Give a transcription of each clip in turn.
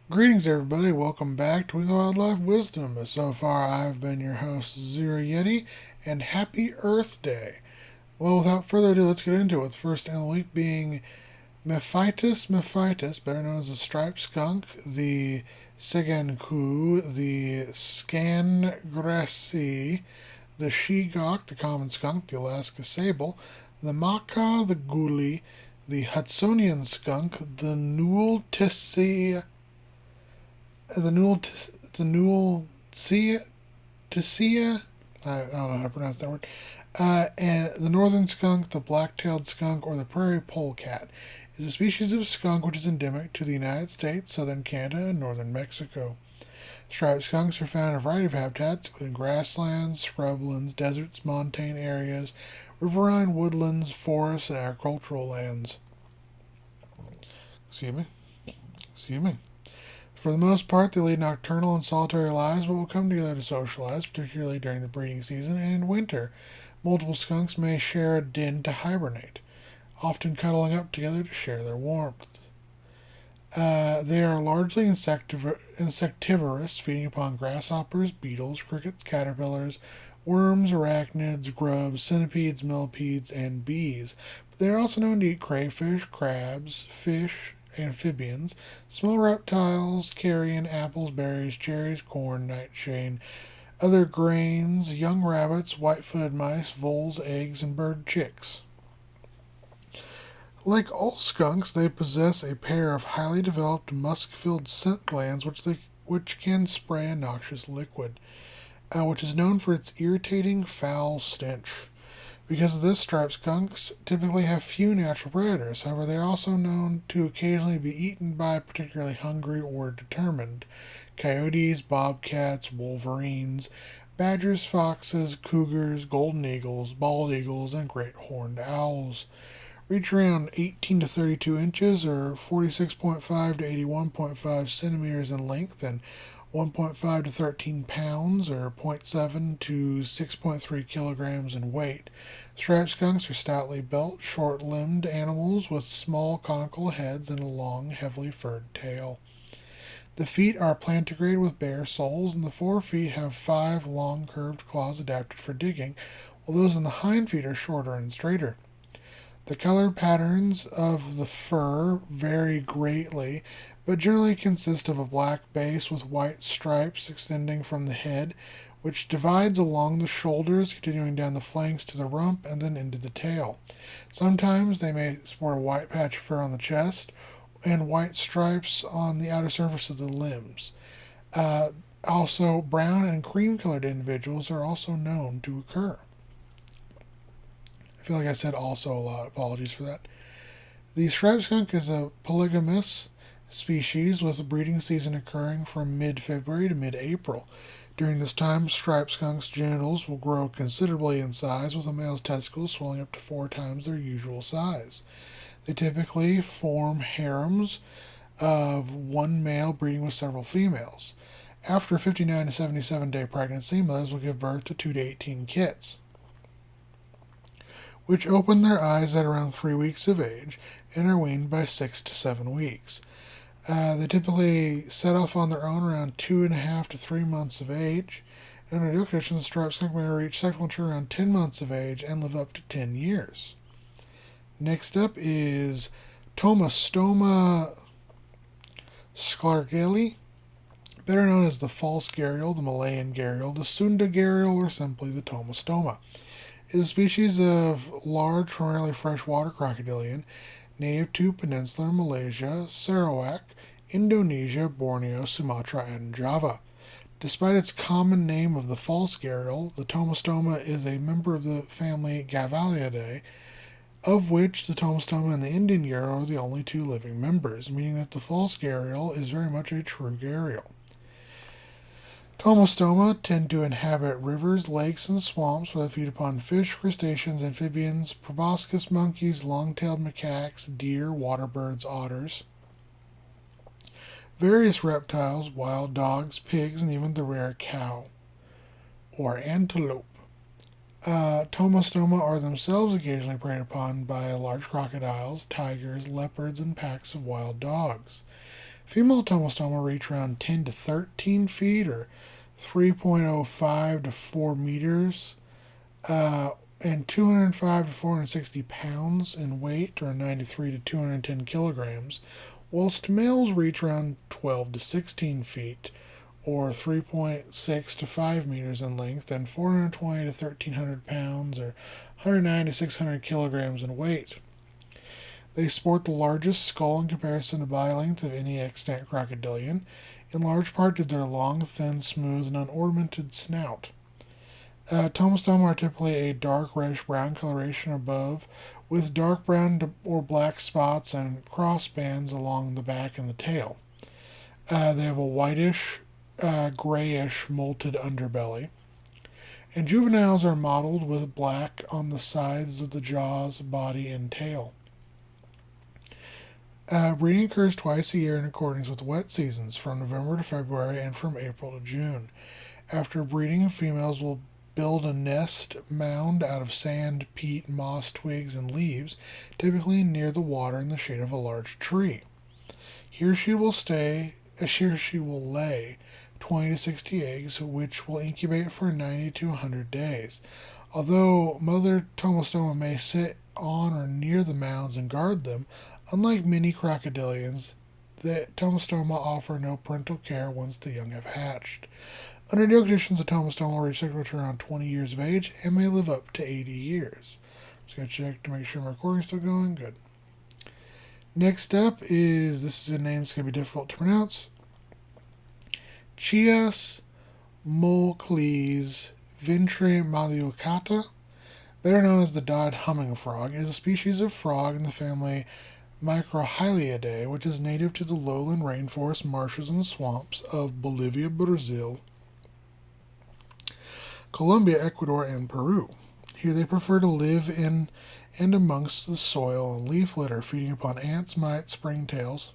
Greetings, everybody. Welcome back to Wildlife Wisdom. So far, I've been your host, Zero Yeti, and happy Earth Day. Well, without further ado, let's get into it. With the first animal week being Mephitis, better known as the striped skunk, the Siganku, the Skangresi, the Shegok, the common skunk, the Alaska sable, the Macaw, the Guli, the Hudsonian skunk, the Newell the Newell, the Newell Tissia, I don't know how to pronounce that word, and the northern skunk, the black-tailed skunk, or the prairie polecat, is a species of skunk which is endemic to the United States, southern Canada, and northern Mexico. Striped skunks are found in a variety of habitats, including grasslands, scrublands, deserts, montane areas, riverine woodlands, forests, and agricultural lands. Excuse me. Excuse me. For the most part, they lead nocturnal and solitary lives, but will come together to socialize, particularly during the breeding season and in winter. Multiple skunks may share a den to hibernate, often cuddling up together to share their warmth. They are largely insectivorous, feeding upon grasshoppers, beetles, crickets, caterpillars, worms, arachnids, grubs, centipedes, millipedes, and bees. But they are also known to eat crayfish, crabs, fish, amphibians, small reptiles, carrion, apples, berries, cherries, corn, nightshade, other grains, young rabbits, white-footed mice, voles, eggs, and bird chicks. Like all skunks, they possess a pair of highly developed musk-filled scent glands which can spray a noxious liquid, which is known for its irritating, foul stench. Because of this, striped skunks typically have few natural predators. However, they are also known to occasionally be eaten by particularly hungry or determined coyotes, bobcats, wolverines, badgers, foxes, cougars, golden eagles, bald eagles, and great horned owls. Reach around 18 to 32 inches or 46.5 to 81.5 centimeters in length and 1.5 to 13 pounds or zero point 0.7 to 6.3 kilograms in weight. Striped skunks are stoutly built, short limbed animals with small conical heads and a long, heavily furred tail. The feet are plantigrade with bare soles, and the forefeet have 5 long curved claws adapted for digging, while those on the hind feet are shorter and straighter. The color patterns of the fur vary greatly, but generally consist of a black base with white stripes extending from the head, which divides along the shoulders, continuing down the flanks to the rump and then into the tail. Sometimes they may sport a white patch of fur on the chest and white stripes on the outer surface of the limbs. Uh, Also, brown and cream colored individuals are also known to occur. I feel like I said also a lot. Apologies for that. The striped skunk is a polygamous species with a breeding season occurring from mid-February to mid-April. During this time, striped skunks' genitals will grow considerably in size, with a male's testicles swelling up to 4 times their usual size. They typically form harems of one male breeding with several females. After a 59 to 77 day pregnancy, mothers will give birth to 2 to 18 kits, which open their eyes at around 3 weeks of age and are weaned by 6 to 7 weeks. They typically set off on their own around 2.5 to 3 months of age. And under ideal conditions, the striped skunk may reach sexual maturity around 10 months of age and live up to 10 years. Next up is Tomastoma sklargeli, better known as the false gharial, the Malayan gharial, the Sunda gharial, or simply the Tomastoma. It is a species of large, primarily freshwater crocodilian, native to Peninsular Malaysia, Sarawak, Indonesia, Borneo, Sumatra, and Java. Despite its common name of the false gharial, the Tomastoma is a member of the family Gavalidae, of which the Tomastoma and the Indian gharial are the only 2 living members, meaning that the false gharial is very much a true gharial. Tomastoma tend to inhabit rivers, lakes, and swamps where they feed upon fish, crustaceans, amphibians, proboscis monkeys, long-tailed macaques, deer, water birds, otters, various reptiles, wild dogs, pigs, and even the rare cow or antelope. Tomastoma are themselves occasionally preyed upon by large crocodiles, tigers, leopards, and packs of wild dogs. Female tomostoma reach around 10 to 13 feet or 3.05 to 4 meters and 205 to 460 pounds in weight or 93 to 210 kilograms, whilst males reach around 12 to 16 feet or 3.6 to 5 meters in length and 420 to 1300 pounds or 109 to 600 kilograms in weight. They sport the largest skull in comparison to body length of any extant crocodilian, in large part due to their long, thin, smooth, and unornamented snout. Tomostoma are typically a dark reddish-brown coloration above, with dark brown or black spots and cross bands along the back and the tail. They have a whitish, grayish, molted underbelly. And juveniles are mottled with black on the sides of the jaws, body, and tail. Breeding occurs twice a year in accordance with wet seasons, from November to February and from April to June. After breeding, females will build a nest mound out of sand, peat, moss, twigs, and leaves, typically near the water in the shade of a large tree. Here she will lay 20 to 60 eggs, which will incubate for 90 to 100 days. Although mother tomostoma may sit on or near the mounds and guard them, unlike many crocodilians, the tomostoma offer no parental care once the young have hatched. Under ideal conditions, the tomostoma will reach temperature around 20 years of age and may live up to 80 years. Just gotta check to make sure my recording's still going. Good. Next up is, this is a name that's gonna be difficult to pronounce. Chias molcles ventremaliucata, better known as the dotted humming frog, is a species of frog in the family Microhyliidae, which is native to the lowland rainforest marshes and swamps of Bolivia, Brazil, Colombia, Ecuador, and Peru. Here they prefer to live in and amongst the soil and leaf litter, feeding upon ants, mites, springtails,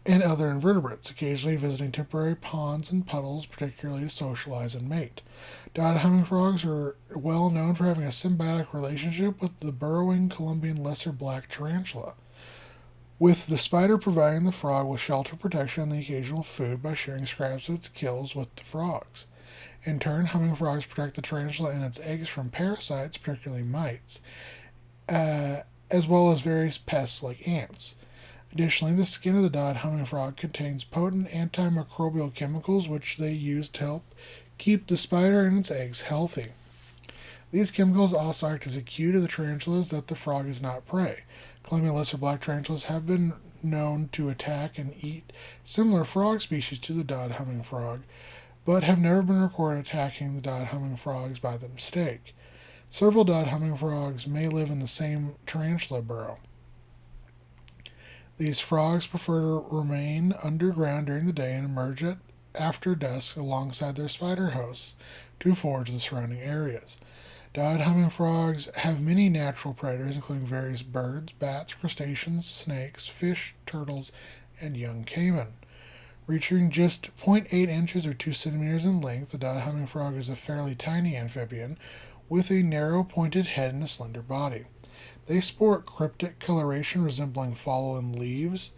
and other invertebrates, occasionally visiting temporary ponds and puddles, particularly to socialize and mate. Dotted humming frogs are well known for having a symbiotic relationship with the burrowing Colombian lesser black tarantula, with the spider providing the frog with shelter, protection, and the occasional food by sharing scraps of its kills with the frogs. In turn, humming frogs protect the tarantula and its eggs from parasites, particularly mites, as well as various pests like ants. Additionally, the skin of the dotted humming frog contains potent antimicrobial chemicals which they use to help keep the spider and its eggs healthy. These chemicals also act as a cue to the tarantulas that the frog is not prey. Colombian lesser black tarantulas have been known to attack and eat similar frog species to the dotted humming frog, but have never been recorded attacking the dotted humming frogs by mistake. Several dotted humming frogs may live in the same tarantula burrow. These frogs prefer to remain underground during the day and emerge after dusk alongside their spider hosts to forage the surrounding areas. Dotted humming frogs have many natural predators, including various birds, bats, crustaceans, snakes, fish, turtles, and young caiman. Reaching just 0.8 inches or 2 centimeters in length, the dotted humming frog is a fairly tiny amphibian with a narrow pointed head and a slender body. They sport cryptic coloration resembling fallen leaves,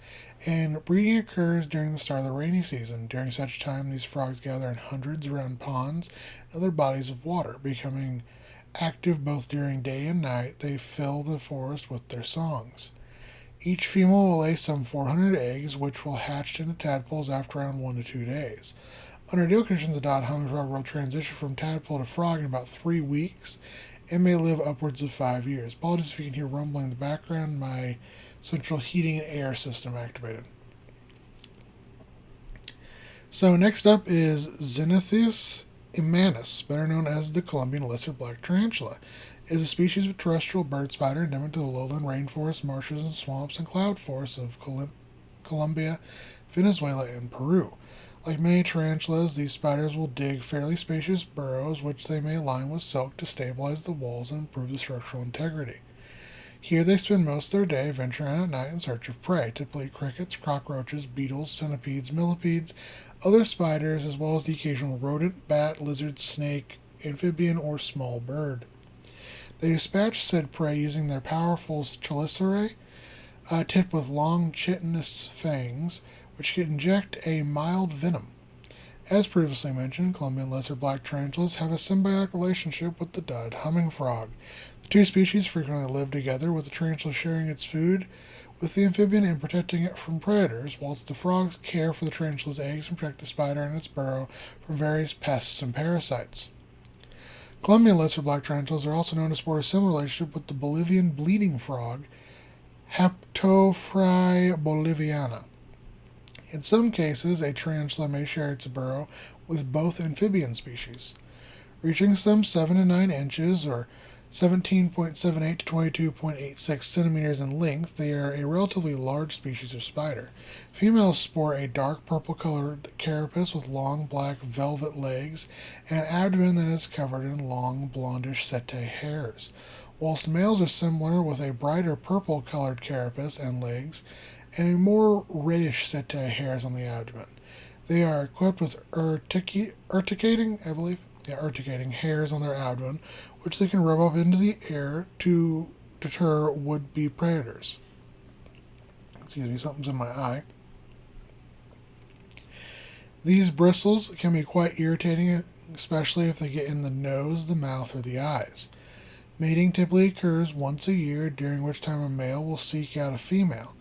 and breeding occurs during the start of the rainy season. During such time, these frogs gather in hundreds around ponds and other bodies of water, becoming active both during day and night. They fill the forest with their songs. Each female will lay some 400 eggs, which will hatch into tadpoles after around 1 to 2 days. Under ideal conditions, the dotted humming frog will transition from tadpole to frog in about 3 weeks and may live upwards of 5 years. Apologies if you can hear rumbling in the background. My central heating and air system activated. So next up is Xenithus immanus, better known as the Colombian lesser black tarantula. It is a species of terrestrial bird spider endemic to the lowland rainforests, marshes, and swamps and cloud forests of Colombia, Venezuela, and Peru. Like many tarantulas, these spiders will dig fairly spacious burrows, which they may line with silk to stabilize the walls and improve the structural integrity. Here they spend most of their day venturing out at night in search of prey, typically crickets, cockroaches, beetles, centipedes, millipedes, other spiders, as well as the occasional rodent, bat, lizard, snake, amphibian, or small bird. They dispatch said prey using their powerful chelicerae, tipped with long chitinous fangs, which can inject a mild venom. As previously mentioned, Colombian lesser black tarantulas have a symbiotic relationship with the dud humming frog. The two species frequently live together, with the tarantula sharing its food with the amphibian and protecting it from predators, whilst the frogs care for the tarantula's eggs and protect the spider in its burrow from various pests and parasites. Colombian lesser black tarantulas are also known to sport a similar relationship with the Bolivian bleeding frog, Haptophrya boliviana. In some cases, a tarantula may share its burrow with both amphibian species. Reaching some 7 to 9 inches, or 17.78 to 22.86 centimeters in length, they are a relatively large species of spider. Females sport a dark purple-colored carapace with long black velvet legs and an abdomen that is covered in long blondish setae hairs, whilst males are similar with a brighter purple-colored carapace and legs and a more reddish setae hairs on the abdomen. They are equipped with urticating hairs on their abdomen, which they can rub up into the air to deter would-be predators. Excuse me, something's in my eye. These bristles can be quite irritating, especially if they get in the nose, the mouth, or the eyes. Mating typically occurs once a year, during which time a male will seek out a female.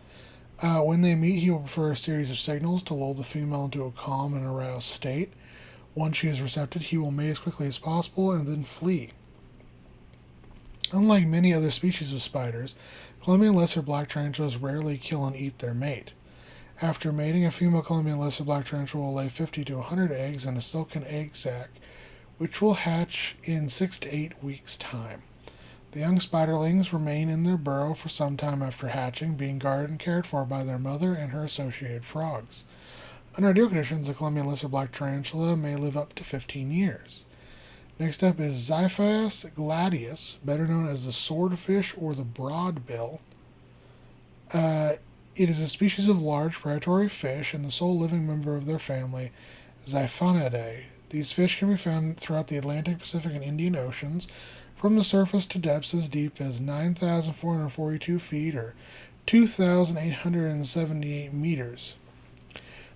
When they meet, he will prefer a series of signals to lull the female into a calm and aroused state. Once she is receptive, he will mate as quickly as possible and then flee. Unlike many other species of spiders, Colombian lesser black tarantulas rarely kill and eat their mate. After mating, a female Colombian lesser black tarantula will lay 50 to 100 eggs in a silken egg sac, which will hatch in 6 to 8 weeks' time. The young spiderlings remain in their burrow for some time after hatching, being guarded and cared for by their mother and her associated frogs. Under ideal conditions, the Colombian lesser black tarantula may live up to 15 years. Next up is Xiphias gladius, better known as the swordfish or the broadbill. It is a species of large predatory fish and the sole living member of their family, Xiphionidae. These fish can be found throughout the Atlantic, Pacific, and Indian Oceans, from the surface to depths as deep as 9,442 feet or 2,878 meters.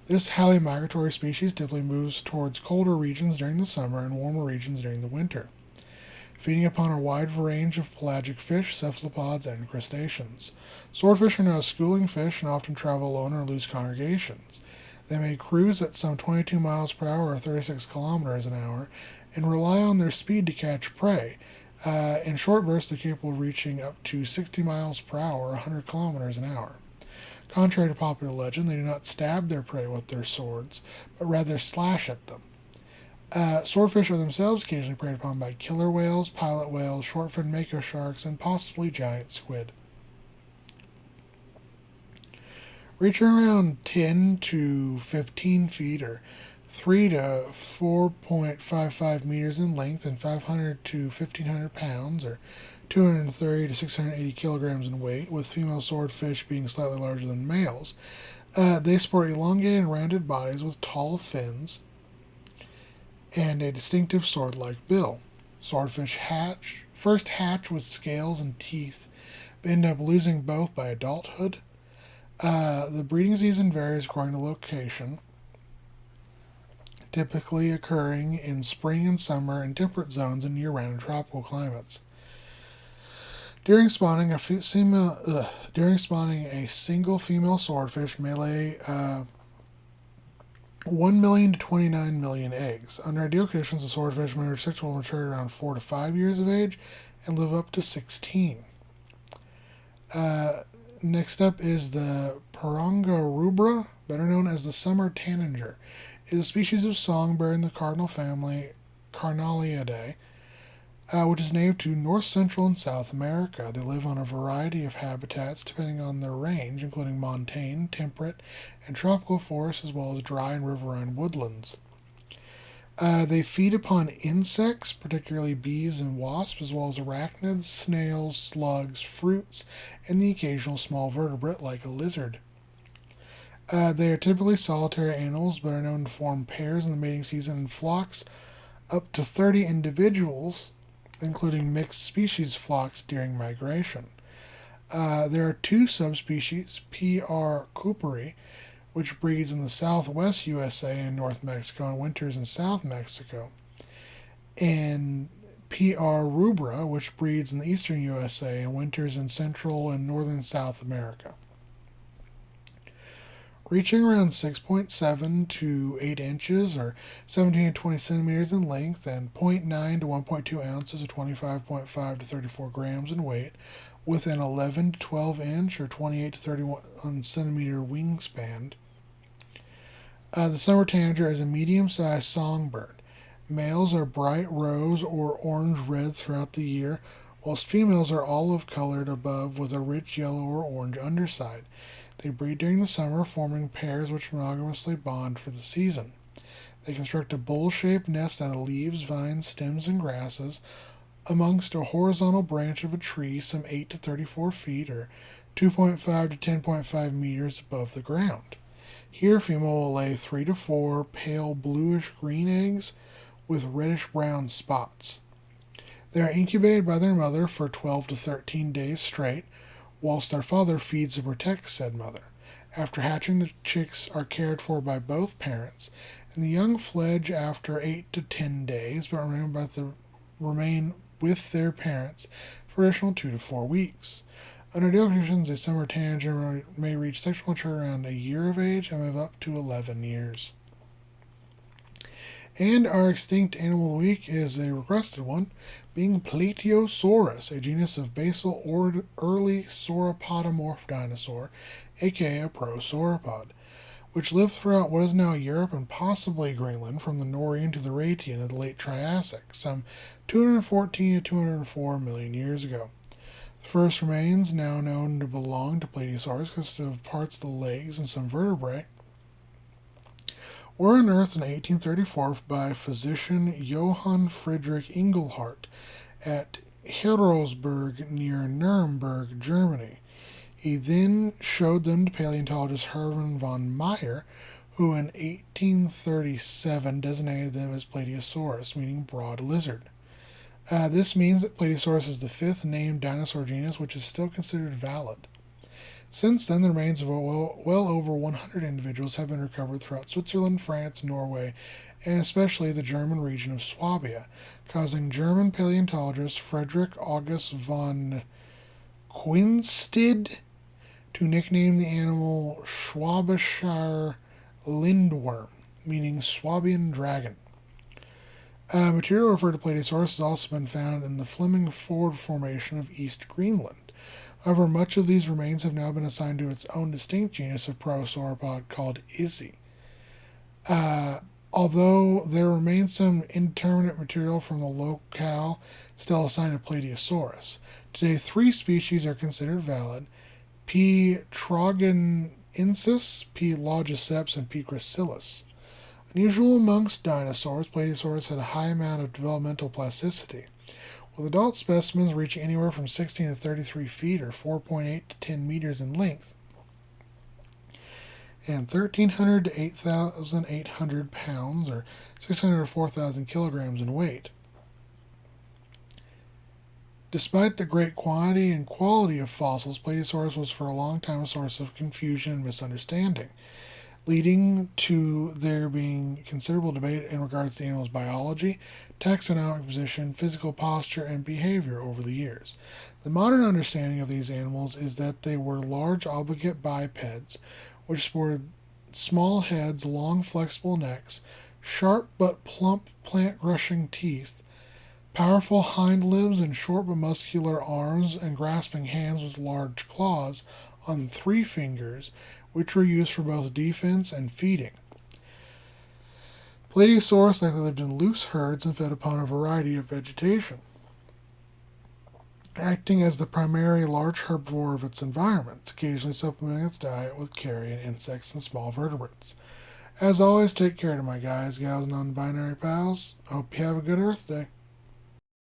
This highly migratory species typically moves towards colder regions during the summer and warmer regions during the winter, feeding upon a wide range of pelagic fish, cephalopods, and crustaceans. Swordfish are now schooling fish and often travel alone or in loose congregations. They may cruise at some 22 miles per hour or 36 kilometers an hour and rely on their speed to catch prey. In short bursts, they're capable of reaching up to 60 miles per hour or 100 kilometers an hour. Contrary to popular legend, they do not stab their prey with their swords, but rather slash at them. Swordfish are themselves occasionally preyed upon by killer whales, pilot whales, short-finned mako sharks, and possibly giant squid. Reaching around 10 to 15 feet or 3 to 4.55 meters in length and 500 to 1,500 pounds or 230 to 680 kilograms in weight, with female swordfish being slightly larger than males. They sport elongated and rounded bodies with tall fins and a distinctive sword-like bill. Swordfish first hatch with scales and teeth, but end up losing both by adulthood. The breeding season varies according to location, typically occurring in spring and summer in temperate zones and year-round tropical climates. During spawning, a single female swordfish may lay 1 million to 29 million eggs. Under ideal conditions, the swordfish will mature around 4 to 5 years of age and live up to 16. Next up is the Pyranga rubra, better known as the summer tanager. It is a species of songbird in the cardinal family Carnaliidae, which is native to North, Central, and South America. They live on a variety of habitats depending on their range, including montane, temperate, and tropical forests, as well as dry and riverine woodlands. They feed upon insects, particularly bees and wasps, as well as arachnids, snails, slugs, fruits, and the occasional small vertebrate like a lizard. They are typically solitary animals, but are known to form pairs in the mating season in flocks up to 30 individuals, including mixed species flocks during migration. There are two subspecies, P.r. cooperi, which breeds in the southwest USA and North Mexico and winters in South Mexico, and P.r. rubra, which breeds in the eastern USA and winters in Central and Northern South America. Reaching around 6.7 to 8 inches or 17 to 20 centimeters in length and 0.9 to 1.2 ounces or 25.5 to 34 grams in weight, with an 11 to 12 inch or 28 to 31 centimeter wingspan. The summer tanager is a medium-sized songbird. Males are bright rose or orange-red throughout the year, whilst females are olive-colored above with a rich yellow or orange underside. They breed during the summer, forming pairs which monogamously bond for the season. They construct a bowl-shaped nest out of leaves, vines, stems, and grasses amongst a horizontal branch of a tree some 8 to 34 feet or 2.5 to 10.5 meters above the ground. Here, female will lay 3 to 4 pale bluish-green eggs with reddish-brown spots. They are incubated by their mother for 12 to 13 days straight, whilst their father feeds and protects said mother. After hatching, the chicks are cared for by both parents, and the young fledge after 8 to 10 days, but remain with their parents for additional 2 to 4 weeks. Under ideal conditions, a summer tanager may reach sexual maturity around a year of age and live up to 11 years. And our extinct animal of the week is a requested one, being Plateosaurus, a genus of basal or early sauropodomorph dinosaur, aka a prosauropod, which lived throughout what is now Europe and possibly Greenland from the Norian to the Ratian in the late Triassic, some 214 to 204 million years ago. The first remains, now known to belong to Plateosaurus, consist of parts of the legs and some vertebrae, were unearthed in 1834 by physician Johann Friedrich Engelhardt at Heroldsberg near Nuremberg, Germany. He then showed them to paleontologist Hermann von Meyer, who in 1837 designated them as Plateosaurus, meaning broad lizard. This means that Plateosaurus is the fifth named dinosaur genus, which is still considered valid. Since then, the remains of well over 100 individuals have been recovered throughout Switzerland, France, Norway, and especially the German region of Swabia, causing German paleontologist Friedrich August von Quinstid to nickname the animal Schwabischer Lindworm, meaning Swabian dragon. Material referred to Plateosaurus has also been found in the Fleming Ford Formation of East Greenland. However, much of these remains have now been assigned to its own distinct genus of prosauropod called Izzy. Although there remains some indeterminate material from the locale still assigned to Plateosaurus. Today, 3 species are considered valid: P. trogonensis, P. logiceps, and P. gracilis. Unusual amongst dinosaurs, Plateosaurus had a high amount of developmental plasticity, with adult specimens reaching anywhere from 16 to 33 feet or 4.8 to 10 meters in length, and 1,300 to 8,800 pounds or 600 to 4,000 kilograms in weight. Despite the great quantity and quality of fossils, Plateosaurus was for a long time a source of confusion and misunderstanding, leading to there being considerable debate in regards to the animal's biology, taxonomic position, physical posture, and behavior over the years. The modern understanding of these animals is that they were large obligate bipeds, which sported small heads, long flexible necks, sharp but plump plant-crushing teeth, powerful hind limbs, and short but muscular arms and grasping hands with large claws on 3 fingers, which were used for both defense and feeding. Plateosaurus likely lived in loose herds and fed upon a variety of vegetation, acting as the primary large herbivore of its environment, occasionally supplementing its diet with carrion insects and small vertebrates. As always, take care to my guys, gals, and non-binary pals. Hope you have a good Earth Day.